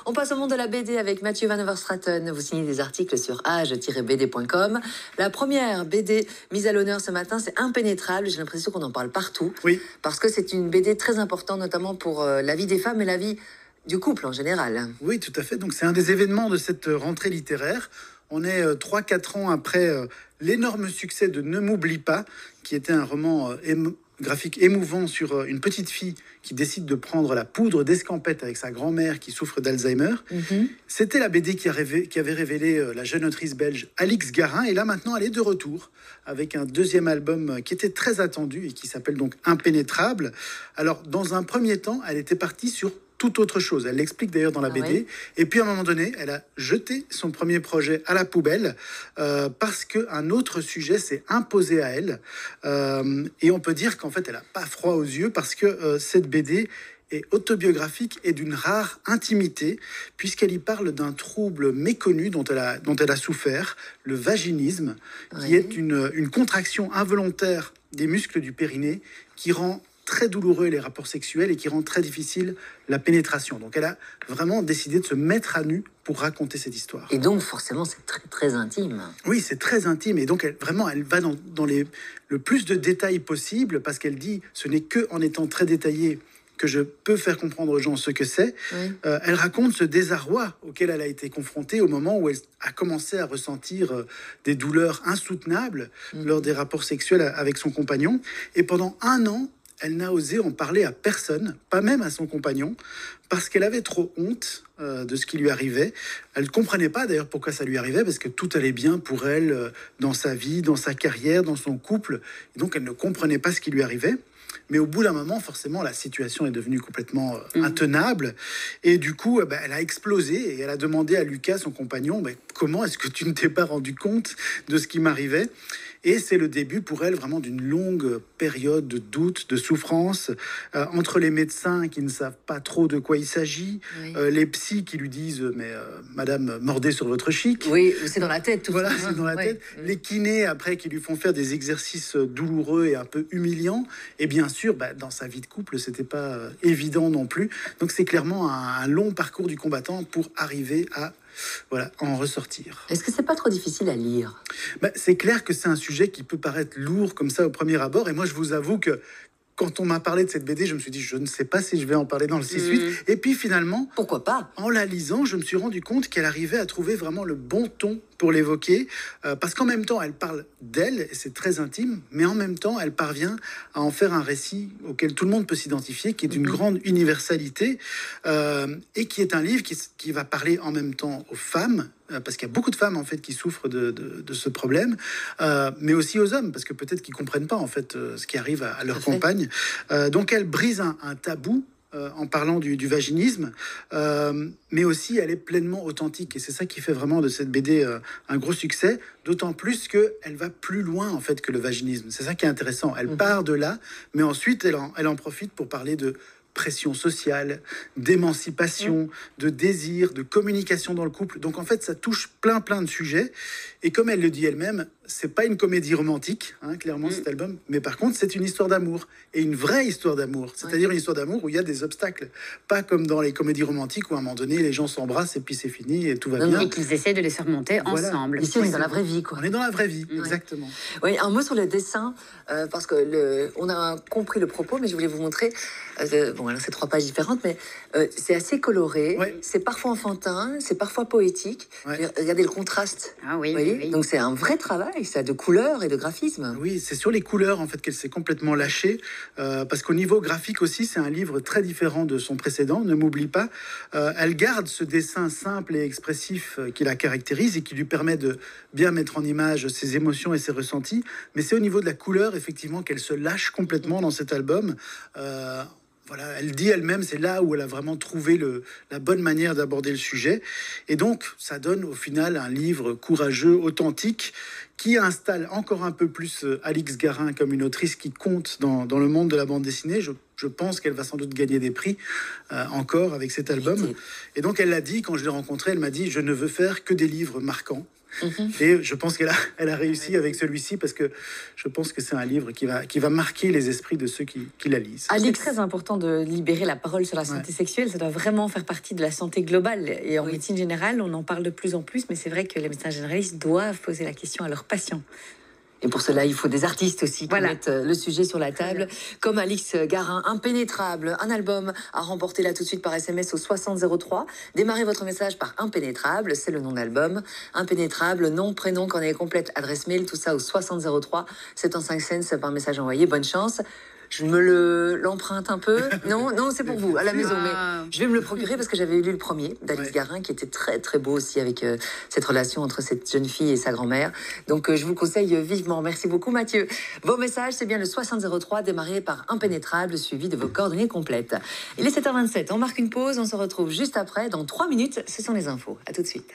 On passe au monde de la BD avec Mathieu Van Overstraten. Vous signez des articles sur age-bd.com. La première BD mise à l'honneur ce matin, c'est Impénétrable. J'ai l'impression qu'on en parle partout. Oui. Parce que c'est une BD très importante, notamment pour la vie des femmes et la vie du couple en général. Oui, tout à fait. Donc c'est un des événements de cette rentrée littéraire. On est 3-4 ans après l'énorme succès de Ne m'oublie pas, qui était un roman graphique émouvant sur une petite fille qui décide de prendre la poudre d'escampette avec sa grand-mère qui souffre d'Alzheimer. C'était la BD qui avait révélé la jeune autrice belge Alix Garin. Et là, maintenant, elle est de retour avec un deuxième album qui était très attendu et qui s'appelle donc Impénétrable. Alors, dans un premier temps, elle était partie sur toute autre chose. Elle l'explique d'ailleurs dans la BD. Oui. Et puis à un moment donné, elle a jeté son premier projet à la poubelle parce qu'un autre sujet s'est imposé à elle. Et on peut dire qu'en fait, elle n'a pas froid aux yeux parce que cette BD est autobiographique et d'une rare intimité, puisqu'elle y parle d'un trouble méconnu dont elle a souffert, le vaginisme, qui est une contraction involontaire des muscles du périnée qui rend très douloureux les rapports sexuels et qui rend très difficile la pénétration. Donc elle a vraiment décidé de se mettre à nu pour raconter cette histoire. Et donc forcément c'est très très intime. Oui, c'est très intime et donc elle va dans le plus de détails possible parce qu'elle dit ce n'est que en étant très détaillée que je peux faire comprendre aux gens ce que c'est. Oui. Elle raconte ce désarroi auquel elle a été confrontée au moment où elle a commencé à ressentir des douleurs insoutenables lors des rapports sexuels avec son compagnon. Et pendant 1 an, elle n'a osé en parler à personne, pas même à son compagnon, parce qu'elle avait trop honte de ce qui lui arrivait. Elle ne comprenait pas d'ailleurs pourquoi ça lui arrivait, parce que tout allait bien pour elle dans sa vie, dans sa carrière, dans son couple. Et donc elle ne comprenait pas ce qui lui arrivait. Mais au bout d'un moment, forcément, la situation est devenue complètement intenable. Et du coup, elle a explosé et elle a demandé à Lucas, son compagnon, comment est-ce que tu ne t'es pas rendu compte de ce qui m'arrivait ? Et c'est le début pour elle vraiment d'une longue période de doute, de souffrance, entre les médecins qui ne savent pas trop de quoi il s'agit, les psys qui lui disent « mais madame, mordez sur votre chic ». Oui, c'est dans la tête tout voilà, ça. c'est dans la tête. Les kinés après qui lui font faire des exercices douloureux et un peu humiliants. Et bien sûr, dans sa vie de couple, c'était pas évident non plus. Donc c'est clairement un long parcours du combattant pour arriver à en ressortir. Est-ce que c'est pas trop difficile à lire ? C'est clair que c'est un sujet qui peut paraître lourd comme ça au premier abord. Et moi, je vous avoue que quand on m'a parlé de cette BD, je me suis dit, je ne sais pas si je vais en parler dans le 6-8. Et puis finalement, pourquoi pas ? En la lisant, je me suis rendu compte qu'elle arrivait à trouver vraiment le bon ton pour l'évoquer, parce qu'en même temps, elle parle d'elle, et c'est très intime, mais en même temps, elle parvient à en faire un récit auquel tout le monde peut s'identifier, qui est d'une grande universalité, et qui est un livre qui va parler en même temps aux femmes, parce qu'il y a beaucoup de femmes en fait qui souffrent de ce problème, mais aussi aux hommes, parce que peut-être qu'ils comprennent pas en fait ce qui arrive à leur compagne. Donc elle brise un tabou en parlant du vaginisme, mais aussi elle est pleinement authentique et c'est ça qui fait vraiment de cette BD un gros succès, d'autant plus qu'elle va plus loin en fait que le vaginisme. C'est ça qui est intéressant. Elle part de là, mais ensuite elle en profite pour parler de pression sociale, d'émancipation, de désir, de communication dans le couple. Donc en fait, ça touche plein de sujets. Et comme elle le dit elle-même, c'est pas une comédie romantique, clairement, cet album. Mais par contre, c'est une histoire d'amour. Et une vraie histoire d'amour. C'est-à-dire une histoire d'amour où il y a des obstacles. Pas comme dans les comédies romantiques où à un moment donné, les gens s'embrassent et puis c'est fini et tout va bien. Et qu'ils essaient de les surmonter ensemble. Ici, on est dans la vraie vie, quoi. On est dans la vraie vie, exactement. Oui, un mot sur le dessin, parce que on a compris le propos, mais je voulais vous montrer. Bon, alors c'est 3 pages différentes, mais c'est assez coloré. C'est parfois enfantin, c'est parfois poétique. Regardez le contraste. Ah oui, oui. Donc c'est un vrai travail, ça, de couleurs et de graphisme. Oui, c'est sur les couleurs en fait qu'elle s'est complètement lâchée, parce qu'au niveau graphique aussi, c'est un livre très différent de son précédent. Ne m'oublie pas. Elle garde ce dessin simple et expressif qui la caractérise et qui lui permet de bien mettre en image ses émotions et ses ressentis. Mais c'est au niveau de la couleur effectivement qu'elle se lâche complètement dans cet album. Voilà, elle dit elle-même, c'est là où elle a vraiment trouvé la bonne manière d'aborder le sujet. Et donc, ça donne au final un livre courageux, authentique, qui installe encore un peu plus Alix Garin comme une autrice qui compte dans le monde de la bande dessinée. Je je pense qu'elle va sans doute gagner des prix encore avec cet album. Et donc elle l'a dit, quand je l'ai rencontrée, elle m'a dit « Je ne veux faire que des livres marquants ». Et je pense qu'elle a réussi avec celui-ci parce que je pense que c'est un livre qui va marquer les esprits de ceux qui la lisent. C'est très important de libérer la parole sur la santé sexuelle. Ça doit vraiment faire partie de la santé globale. Et en médecine générale, on en parle de plus en plus, mais c'est vrai que les médecins généralistes doivent poser la question à leurs patients. Et pour cela, il faut des artistes aussi qui mettent le sujet sur la table, comme Alix Garin, Impénétrable, un album à remporter là tout de suite par SMS au 6003. Démarrez votre message par Impénétrable, c'est le nom de l'album. Impénétrable, nom, prénom, coordonnée complète, adresse mail, tout ça au 6003. C'est en 5 cents par message envoyé. Bonne chance. Je me l'emprunte un peu. Non, c'est pour vous, à la maison. Mais je vais me le procurer parce que j'avais lu le premier d'Alix Garin, qui était très, très beau aussi avec cette relation entre cette jeune fille et sa grand-mère. Donc, je vous le conseille vivement. Merci beaucoup, Mathieu. Vos messages, c'est bien le 6003, démarré par Impénétrable, suivi de vos coordonnées complètes. Il est 7h27. On marque une pause. On se retrouve juste après. Dans 3 minutes, ce sont les infos. À tout de suite.